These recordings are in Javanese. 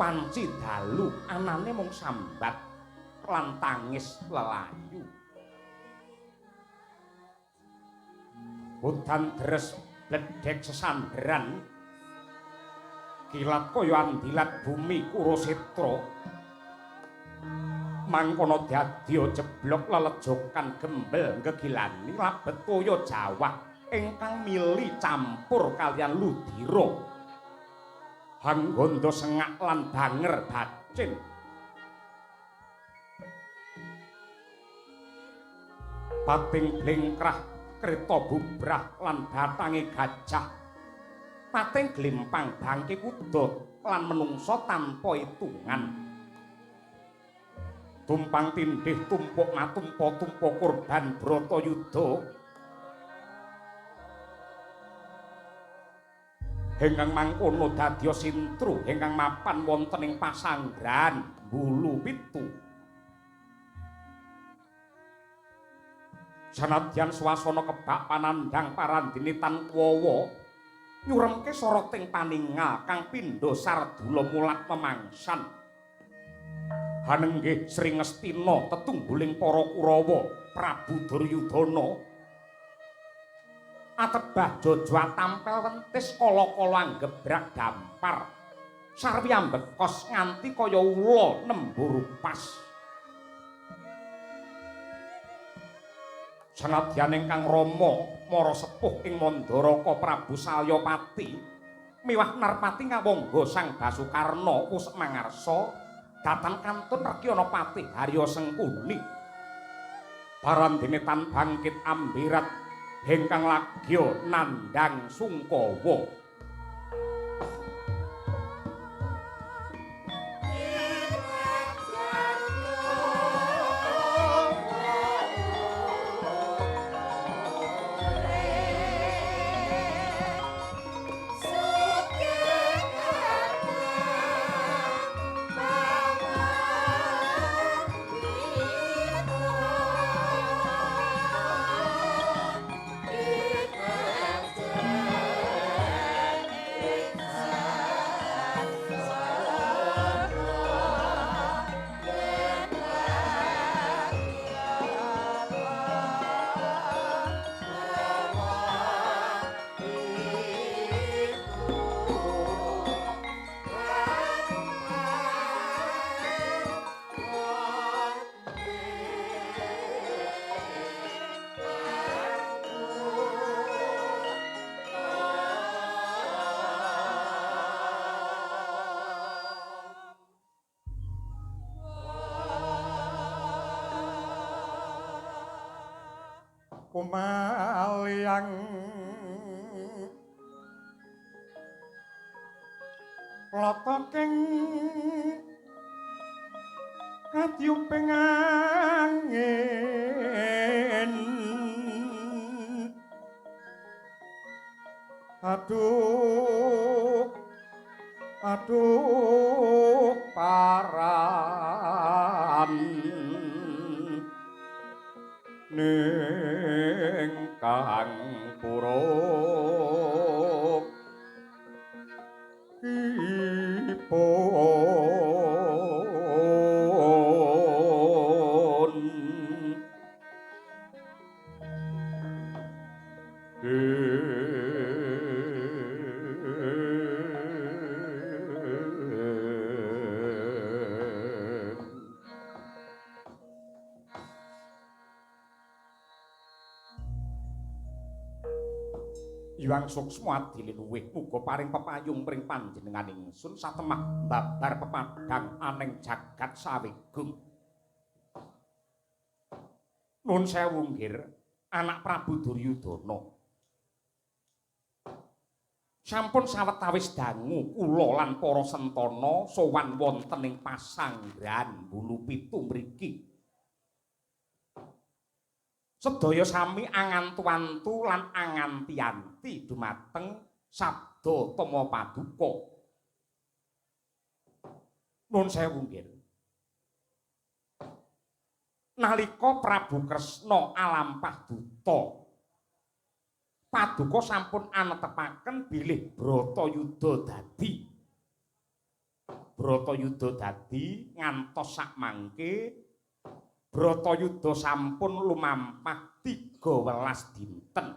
wanci dalu anane mung sambat lan tangis lelayu. Udan deres bledhek sesandran kilat kaya andilat bumi Kurusetra mangkono dadi jeblok lelejokan gembel gegilani labet toya Jawa ingkang mili campur kaliyan ludira hanggondo sengak lan banger bacin pating blingkrah kreta bubrah lan batange gajah pating glimpang bangke kuda lan menungso tanpa itungan tumpang tindih tumpuk matumpa tumpa korban Bratayuda ingkang mangkono dadya sintru ingkang mapan wonten ing pasanggrahan Bulupitu. Sanadyan swasana kebak panandhang parandene tan kuwawa nyuremke soroting paningal kang pindha sardula mulat memangsan hanenggih Sri Ngastina tetungguling para Kurawa Prabu Duryudana atebah jojwa tampel wentis kala-kala anggebrak dampar sarwi ambekos nganti kaya ula nembur pas. Sanadyan ingkang Rama mara sepuh ing Mandaraka Prabu Salyapati miwah Narpati ngawangga Sang Basukarna usek mangarsa dhateng kantun Rekyana Patih Harya Sengkuni parandene tan bangkit ambirat ingkang lagya nandhang Sungkawa. Kumalyang lotoking katyuping angin aduh aduh paran ning kang puruk ipun Hyang Suksma adiluwih muga paring pepayung pring panjenengan ingsun satemah babar pepadang aning jagat sawigung. Nuwun sewu nggih, anak Prabu Duryudana. Sampun sawetawis dangu kula lan para sentana sowan wonten ing pasanggrahan Bulupitu mriki. Sedaya sami angantu-antu lan anganti-anti dumateng sabda tama paduka. Nuwun sewu nggih. Nalika Prabu Kresna alampah duta, paduka sampun anetepaken bilih Bratayuda dadi Bratayuda dadi ngantos sakmangke Bratayuda sampun lumampah 13 dinten.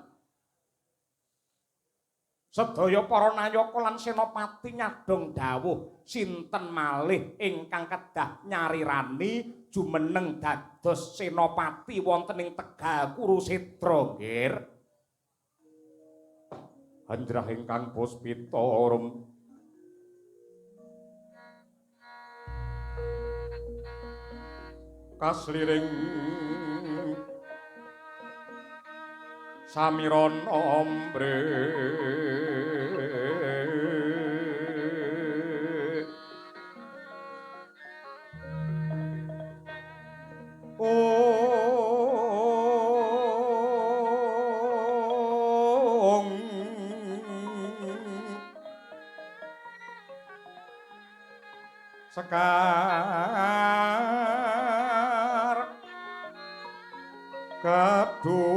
Sedaya para nayaka lan senopati nyadong dawuh sinten malih ingkang kedah nyarirani jumeneng dados senopati wonten ing Tegal Kurusetra nggih. Anjrah ingkang puspita kasliring samiron ombre sekar kadung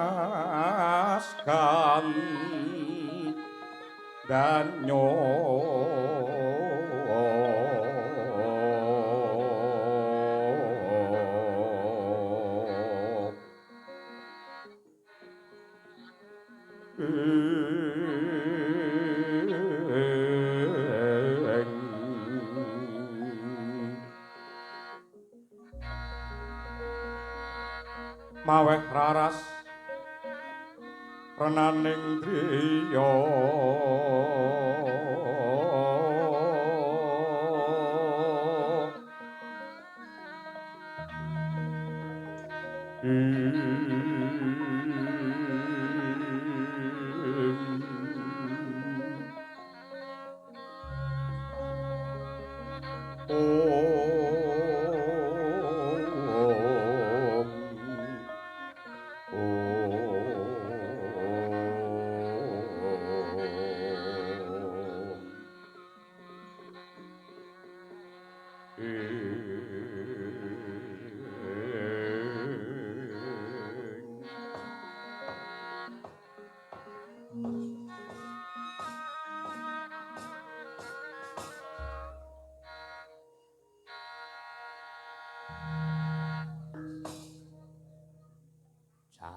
ngaskan danyo maweh raras renaning driya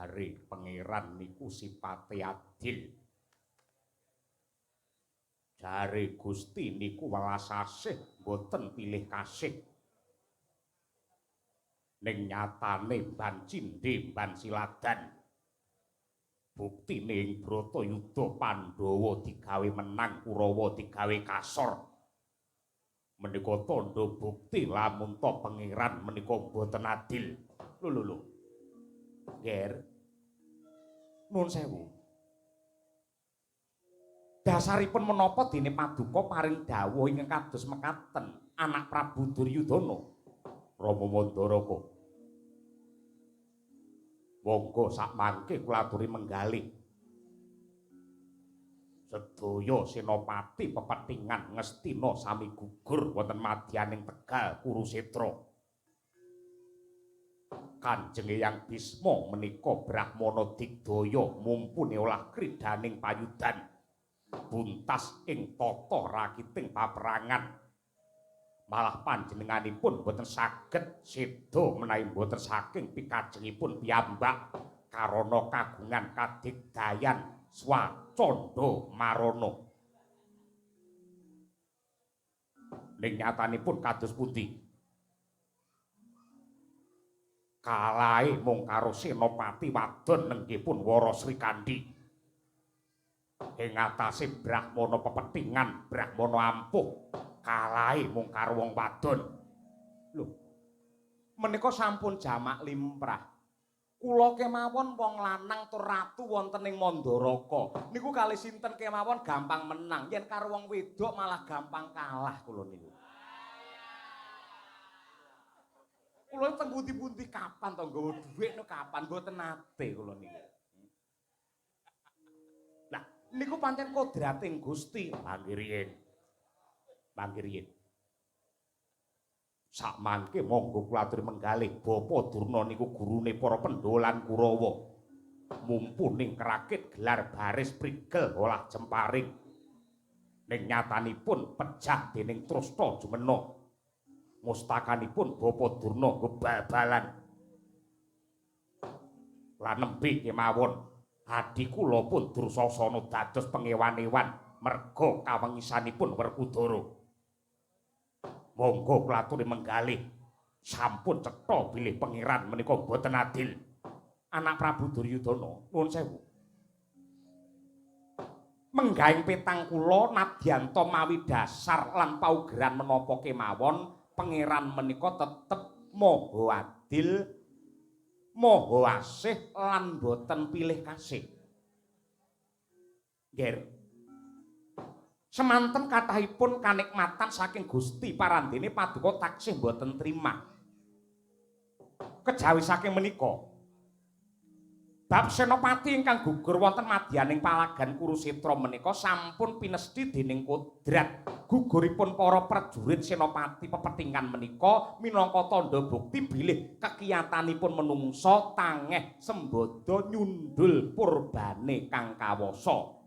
jare pangeran niku sipate adil. Jare Gusti niku welas asih boten pilih kasih. Ning nyatane ban cindhe ban siladan. Buktine ing Bratayuda Pandhawa digawe menang, Kurawa digawe kasor. Menika tandha bukti lamun ta pangeran menika boten adil. Lho. Ger. Nuwun sewu. Dasaripun menapa dene Paduka paring dawuh ingkang kados mekaten anak Prabu Duryudana Rama Mandaraka. Monggo sakmangke kula aturi menggalih. Sedaya senopati pepethingan ngestina sami gugur wonten madyaning Tegal Kurusetra. Kanjeng Eyang Bisma menika Brahmana digdaya mumpuni olah kridaning payudan. Buntas ing tata rakiting paperangan malah panjenenganipun boten saged seda menawi boten saking pikajengipun piyambak karana kagungan kadigdayan swacanda marana. Ning nyatanipun kados pundi? Kalahe mung karo senopati wadon nenggipun Wara Srikandhi. Ing atase Brahmana pepethingan, Brahmana ampuh, kalahe mung karo wong wadon. Lho. Menika sampun jamak limprah. Kula kemawon wong lanang tur ratu wonten ing Mandaraka. Niku kalih sinten kemawon gampang menang, yen karo wong wedok malah gampang kalah kula niku. Kula teng pundi-pundi kapan to nggawa dhuwit no kapan mboten nate kula niku. Niku pancen kodrating Gusti. Panggiriyen. Panggiriyen. Sakmangke monggo kula aturi menggalih Bapa Durna niku gurune para Pandhawa lan Kurawa. Mumpuning kerakit gelar baris prigel olah jemparing. Ning nyatanipun pejah dening Trusna Jumena. Mustakanipun Bapa Durna bal-balan. Lan nembe kemawon adi kula pun Dursasana dados pengewan-ewan merga kawengisanipun Werkudara. Monggo kula aturi menggalih sampun cetha bilih pangeran menika boten adil. Anak Prabu Duryudana nuwun sewu. Menggahing petang kula nadyanta mawi dasar lan paugeran menapa kemawon pangeran menika tetep maha adil, maha asih lan boten pilih kasih. Nggih. Semanten kathahipun kanikmatan saking Gusti parandene paduka taksih boten trima. Kejawi saking menika bab senopati ingkang gugur wonten madyaning palagan Kurusetra menika sampun pinesti dening kodrat guguripun para prajurit senopati pepetingan menika minangka tandha bukti bilih kekiyatanipun menungsa tangeh sembada nyundul purbane kang kawasa.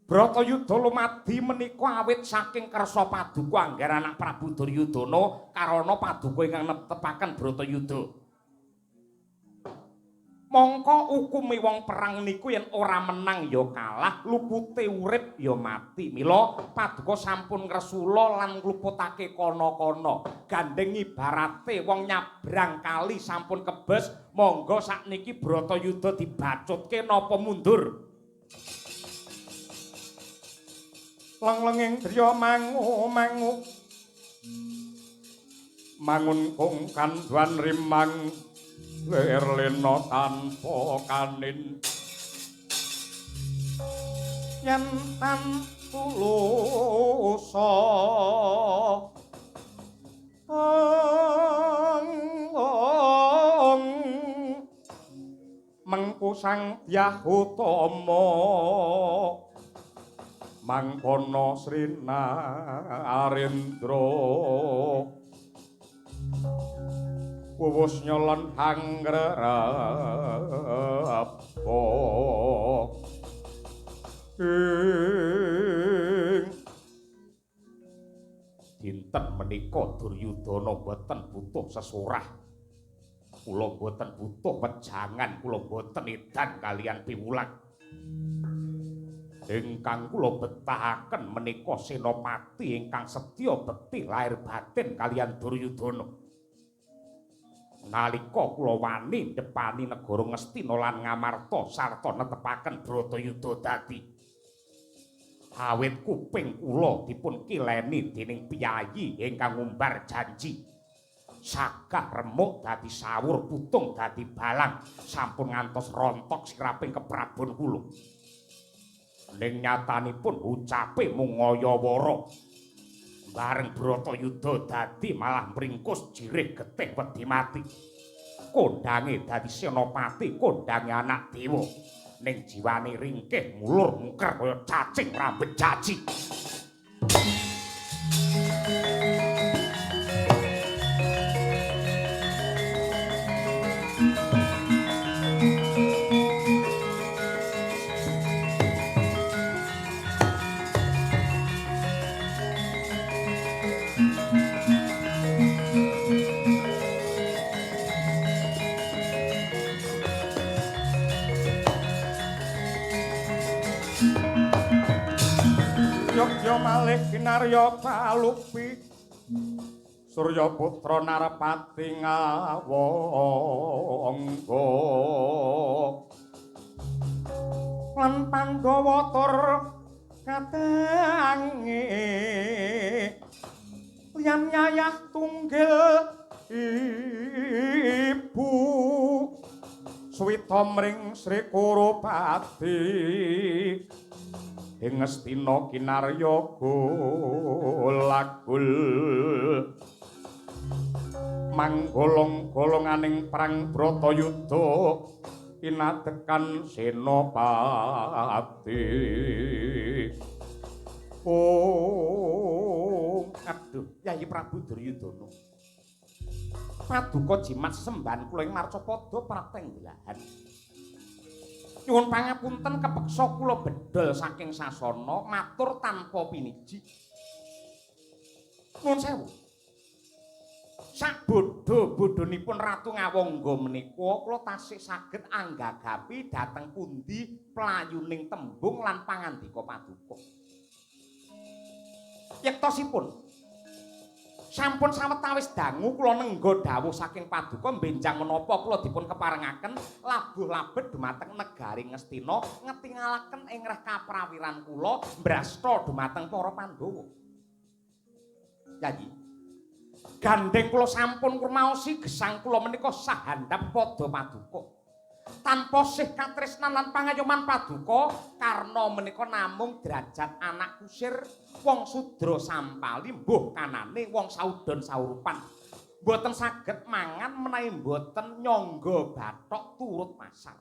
Bratayuda lumadi menika awit saking kersa paduka anggar anak Prabu Duryudana karana paduka ingkang netepaken Bratayuda. Mongko ukumi wong perang niku yen ora menang ya kalah, lupute urip ya mati. Mila paduka sampun ngresula lan ngluputake kana-kana. Gandeng ibarate wong nyabrang kali sampun kebes, monggo sakniki Bratayuda dibacutke napa mundur. Lenglenging driya mangu-mangu mangun kung kandhuan rimang lir lena tanpa kanin yen tan tulusa mengku sang Dyah Utama mangkono Srina Arendra wuwus nyolon anggrapa dinten menika Duryudana boten butuh sesorah, kula boten butuh wejangan, kula boten edan kalian piwulang. Ingkang kula betahaken menika senopati ingkang setya bekti lahir batin kalian Duryudana. Nalika kula wani ndepani negara Ngastina lan Ngamarta sarta netepaken Bratayuda dadi awit kuping kula dipun kileni dening piyayi ingkang ngumbar janji sagah remuk dadi sawur putung dadi balang sampun ngantos rontok siraping keprabon kula. Ning nyatanipun ucape mung ngaya-wara. Bareng Bratayuda dadi malah mringkus jirih getih wedi mati. Kondange dadi senopati, kondange anak dewa. Ning jiwane ringkih mulur mungker kaya cacing rambut jaji. Yogya malih kinarya palupi Surya putra Narpati ngawangga lan Pandhawa tur katangi liyan nyayah tunggil ibu Suwita mring Sri Kurupati ing Ngastina kinarya golagul manggolong-golonganing perang Bratayuda pinadekan Senopati. Oh, aduh, Yayi Prabu Duryudana. Paduka jimat sembahan kula ing Marcapada pratenggelahan. Nyuwun pangapunten kepeksa kula bedol saking sasana matur tanpa piniji. Nuwun sewu. Sak bodho-bodhonipun Ratu Ngawangga menika kula tasih saged anggagapi dhateng pundi playuning tembung lan pangandika paduka. Yektosipun sampun sawetawis dangu kula nengga dawuh saking paduka benjang menapa kula dipun keparengaken labuh labet dumateng negari Ngastina ngetingalaken ing reh kaprawiran kula mbrasta dumateng para Pandhawa. Yayi gandeng kula sampun ngrumaosi gesang kula menika sahandhap padha paduka. Tanpa sih katresnan lan pangayoman paduka karna menika namung derajat anak kusir wong sudra sampali mbuh kanane wong saudon saurupan mboten saged mangan menawi mboten nyangga bathok turut masar.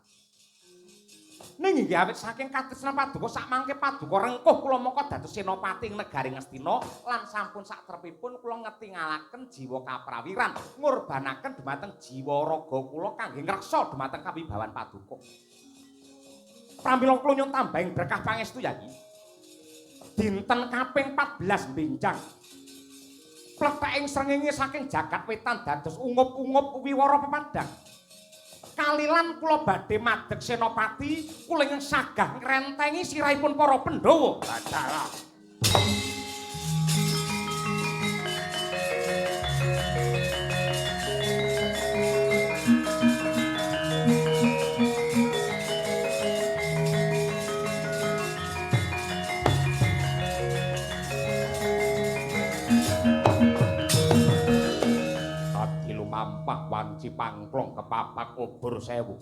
Ning inggih awit saking katresnan paduka sakmangke paduka rengkuh kula mongko dados senopati ing negari Ngastina lan sampun satrepipun kula ngetingalaken jiwa kaprawiran ngurbanaken dumateng jiwa raga kula kangge ngreksa dumateng kawibawan paduka. Pramila kula nyuwun tambahing berkah pangestu Yayi. Dinten kaping 14 benjang pletheking srengenge saking jagat wetan dados ungup-ungup wiwara pepadang. Kalilan kula badhe madeg senopati kula ingkang sagah ngrentengi sirahipun para Pandhawa. Dalah. Mampah wanci pangklong kepapak obor sewu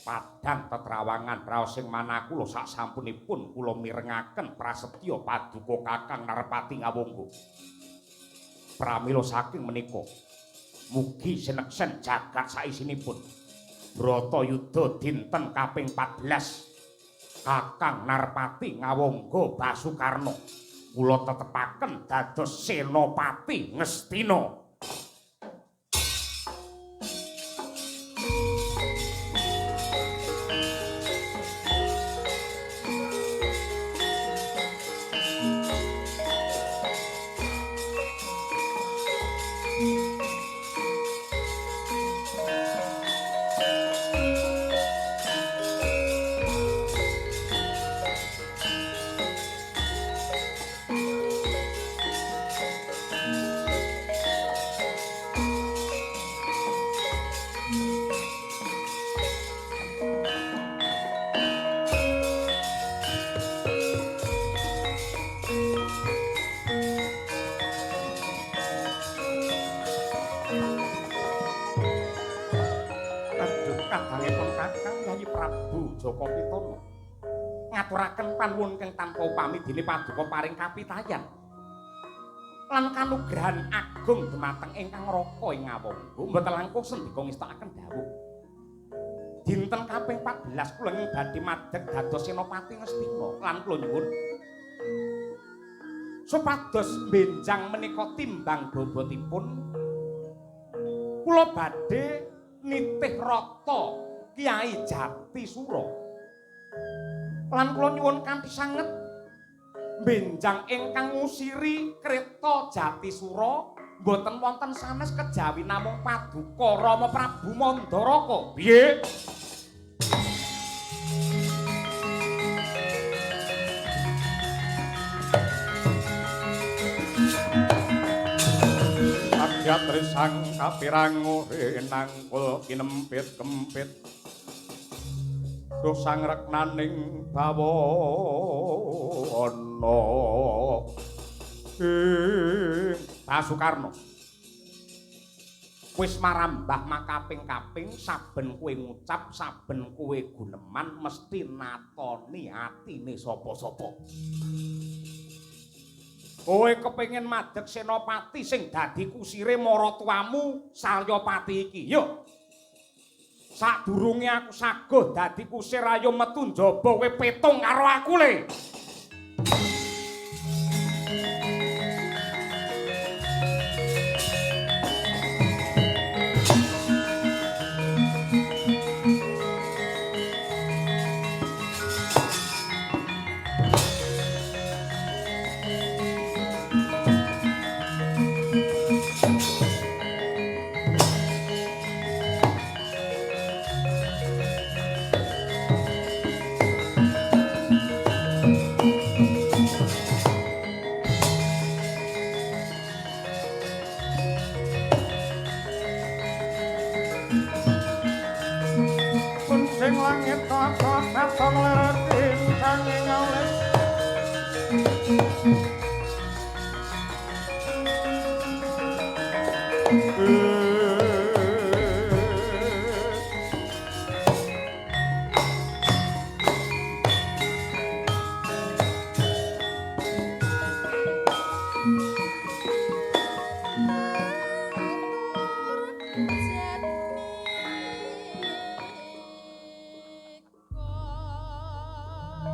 padang tetrawangan raos sing manah kula sak sampunipun kula mirengaken prasetya paduka Kakang Narpati Ngawangga. Pramila saking menika mugi sineksen jagat saisinipun Bratayuda dinten kaping 14 Kakang Narpati Ngawangga Basukarna kula tetepaken dados senopati Ngastina. Joko Pitana ngaturaken panuwun kang tanpa upami dene paduka paring kapitayan lan kanugrahan agung dumateng ingkang raka ing Ngawangga mboten langkung sendika ngestakaken dawuh dinten kaping 14 kula ing badhe madeg dados senopati Ngastina lan kula nyuwun supados benjang menika timbang bobotipun kula badhe nitih rata Kyai Jatisura lan kula nyuwun kanthi sanget benjang ingkang ngusiri kreta Jatisura boten wonten sanes kejawi namung paduka Rama Prabu Mandaraka. Piye? Trisang kapirang nangkul kinempit-kempit dosang reknaning bawana Basukarna wis marambah makaping-kaping saben kowe ngucap saben kowe guneman mesti natoni atine sapa-sapa. Kowe kepengin madeg senopati sing dadi kusire maratuwamu Salyapati iki. Yo. Sadurunge aku saguh dadi kusir ayo metu njaba kowe petung karo aku le. Sing langit kok katon leretin sanging alis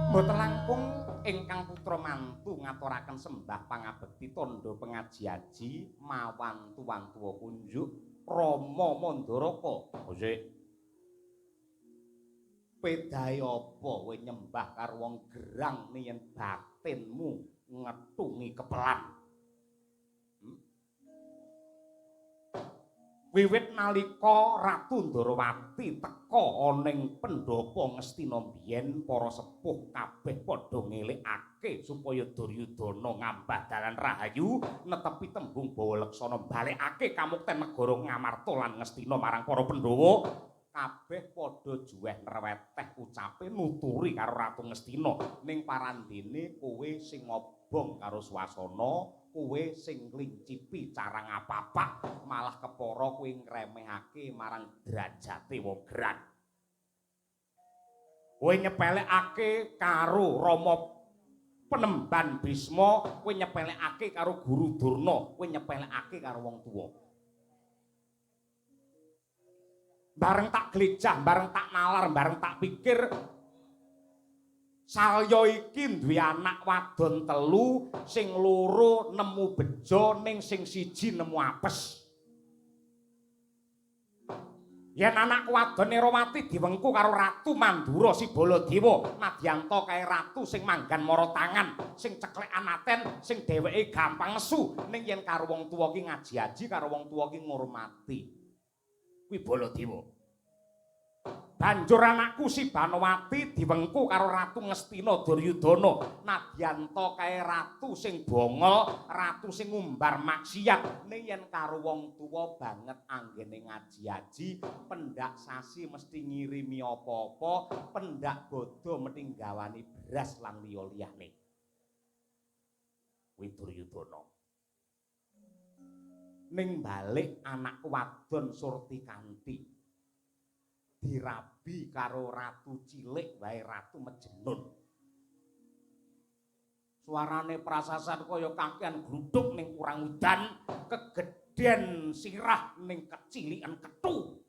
Mboten langkung ingkang putra mantu ngaturaken sembah pangabekti tandha pengaji aji mawan tuwang tuwa kunjuk Rama Mandaraka. Sik. Pedahe apa kowe nyembah karo wong gerang yen batinmu ngetungi kepelan? Wiwit nalika Ratu Ndarawati teka ana ing Pendhapa Ngastina biyen para sepuh kabeh padha ngelikake supaya Duryudana ngambah dalan rahayu netepi tembung Bawaleksana balekake kamukten negara Ngamarta lan Ngastina marang para Pandhawa kabeh padha juweh nreweteh ucape nuturi karo Ratu Ngastina ning parandene kowe sing ngobong karo swasana kowe sing nglincipi carang apa-apa malah kepara kowe ngremehake marang derajate wong gerang. Kowe nyepelekake karo Rama Penemban Bisma, kowe nyepelekake karo Guru Durna, kowe nyepelekake karo wong tuwa. Bareng tak glejah, bareng tak nalar, bareng tak pikir Salya iki duwe anak wadon 3, sing 2 nemu bejo ning sing 1 nemu apes. Yen anak wadon Nerawati diwengku karo Ratu Mandura si Baladewa, nadyanta kae ratu sing manggan mara tangan, sing ceklekan aten, sing dheweke gampang nesu, ning yen karo wong tuwa ki ngaji-aji, karo wong tuwa ki ngurmati. Kuwi Baladewa. Banjur anakku si Banowati diwengku karo Ratu Ngastina Duryudana, nadyanta kae ratu sing bongol, ratu sing ngumbar maksiat, ning yen karo wong tuwa banget anggene ngaji-aji, pendak sasi mesti ngirimi apa-apa, pendak bodo mesti nggawani beras lan liya-liyane. Kuwi Duryudana. Ning balik anak wadon Surtikanti dirabi karo ratu cilik wae Ratu Mejenun. Suarane prasasan kaya kakean gluduk ning kurang udan, kegedhen sirah ning kecilikan kethu.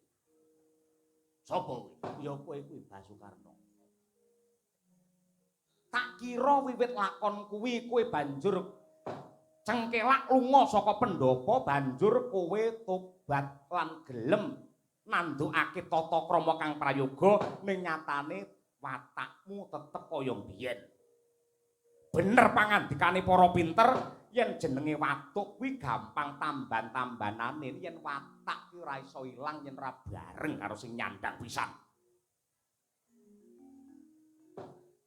Sapa kuwi? Ya kowe kuwi Basukarna. Tak kira wiwit lakon kuwi kowe banjur cengkelak lunga saka pendhapa, banjur kowe tobat lan gelem nandukake tata krama kang prayoga ning nyatane watakmu tetep kaya mbiyen. Bener pangandikane para pinter yen jenenge watuk kuwi gampang tamban-tambanane, yen watak ki ora iso ilang yen ora bareng karo sing nyandang pisan.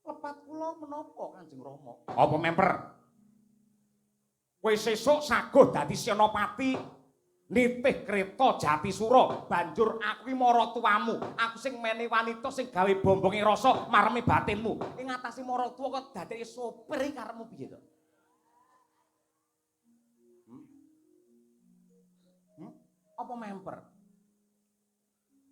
Lepat kula menapa Kanjeng Rama? Apa memper? Kowe sesuk saguh dadi senopati nitih kreta Jatisura, banjur aku mara tuamu, aku sing menehi wanita sing gawe bombonge rasa maremi batinmu. Ing atase mara tuwa kok dadeke sopir iki karepmu piye to? Apa memper?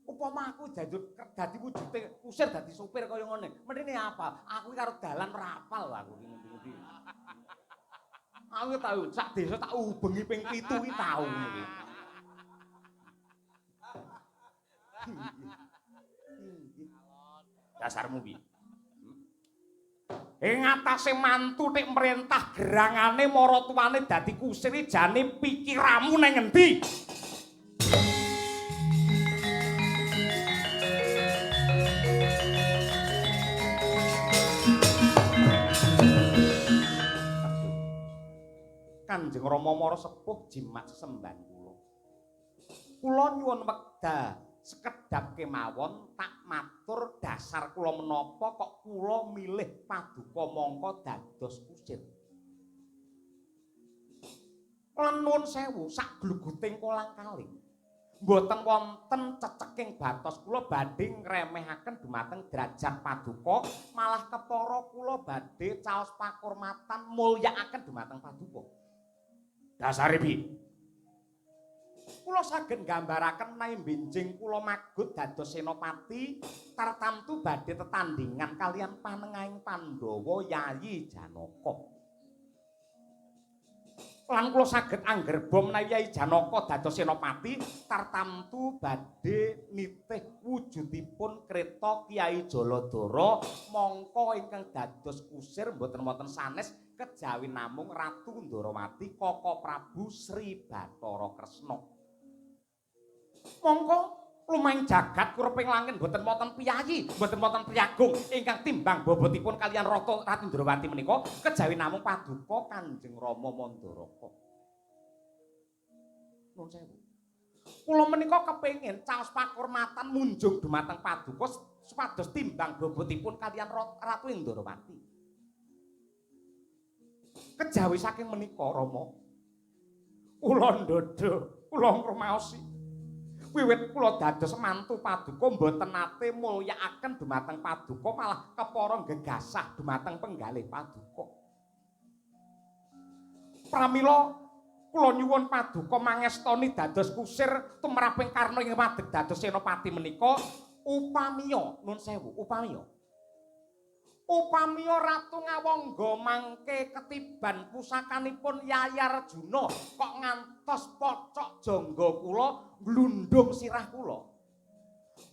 Upama aku dadi wujude kusir dadi sopir kaya ngene, mrene apa? Aku karo dalan rapal aku ngendi-endi. Aku tau sak desa tak ubengi ping 7 ki tau iki. Dasarmu piye? Ing atase mantu nek merintah gerangane maratuwane dadi kusir jane pikiramu nang endi? Kanjeng Rama Mara Sepuh jimat sesembahan kula. Kula nyuwun wekdal sekedhap kemawon tak matur dasar kula menapa kok kula milih paduka mangka dados kusir. Lan nuwun sewu sak gluguting kolang-kaling. Mboten wonten ceceking batos kula badhe ngremehaken dumateng derajat paduka, malah kepara kula badhe caos pakurmatan mulyakaken dumateng paduka. Dasare piye? Kula saged nggambaraken menawi benjing kula magut dados senopati tartamtu badhe tetandhingan kalian panengahing Pandhawa Yayi Janaka. Lan kula saged anggerba menawi Yayi Janaka dados senopati tartamtu badhe nitih wujudipun kreta Kyai Jaladara mangka ingkang dados kusir mboten wonten sanes kejawi namung Ratu Ndarawati Kaka Prabu Sri Bathara Kresna. Mongko lumahing jagat kureping langit mboten wonten piyayi, mboten wonten priyagung ingkang timbang bobotipun kaliyan Ratu Ndrawati menika kejawi namung paduka Kanjeng Rama Mandaraka. Nuwun sewu. Kula menika kepengin caos pakurmatan munjung dumateng paduka supados timbang bobotipun kaliyan Ratu Ndrawati. Kejawi saking menika Rama, kula ndodho, kula ngrumaosi. Wiwit kula dados mantu paduka mboten nate mulyakaken dumateng paduka malah kepara gegasah dumateng penggalih paduka. Pramila kula nyuwun paduka mangestoni dados kusir tumraping Karna ing madeg dados senopati menika upamiya nuwun sewu upamiya Ratu Ngawangga mangke ketiban pusakanipun Yayi Arjuna kok ngantos pocok jangga kula glundung sirah kula.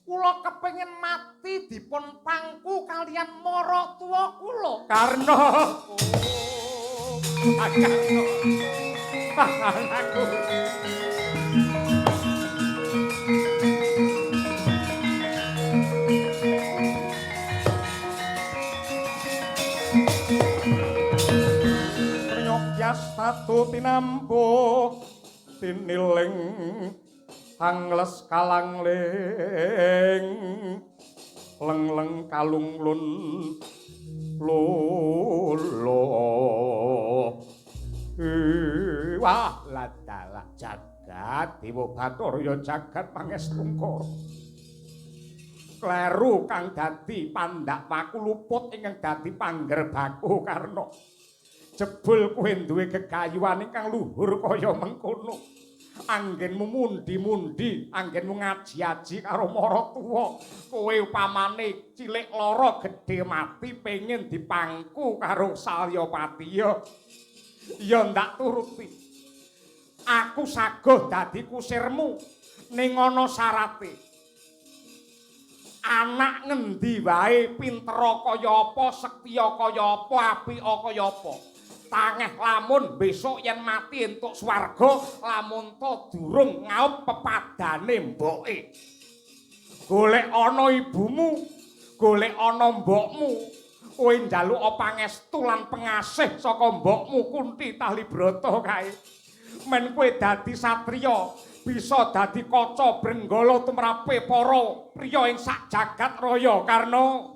Kula kepengin mati dipun pangku kaliyan maratuwa kula. Karna. Anakku. Yastatu tinambuh tiniling angles kalangling leng-leng kalunglun lolo wah ladala jagat Dewa Bathara ya jagat pangestungkara kleru kang dadi pandhakwaku luput ingkang dadi panggerbaku Karna. Jebul kowe duwe gegayuhan ingkang luhur kaya mengkono. Anggenmu mundi-mundi, anggenmu ngaji-aji karo maratuwa. Kowe upamane cilik lara gedhe mati pengin dipangku karo Salyapati ya ndak turuti. Aku saguh dadi kusirmu ning ana syarate. Anak ngendi wae pintera kaya apa, sektiya kaya apa, apika kaya apa. Tangeh lamun besok yen mati entuk swarga, lamun to durung ngaup pepadane mboke. Golek ana ibumu, golek ana mbokmu. Kowe njaluk pangestu lan pengasih saka mbokmu Kunti Talibrata kae. Men kowe dadi satriya, bisa dadi kaca brenggala tumrape para priya ing sak jagat raya Karna.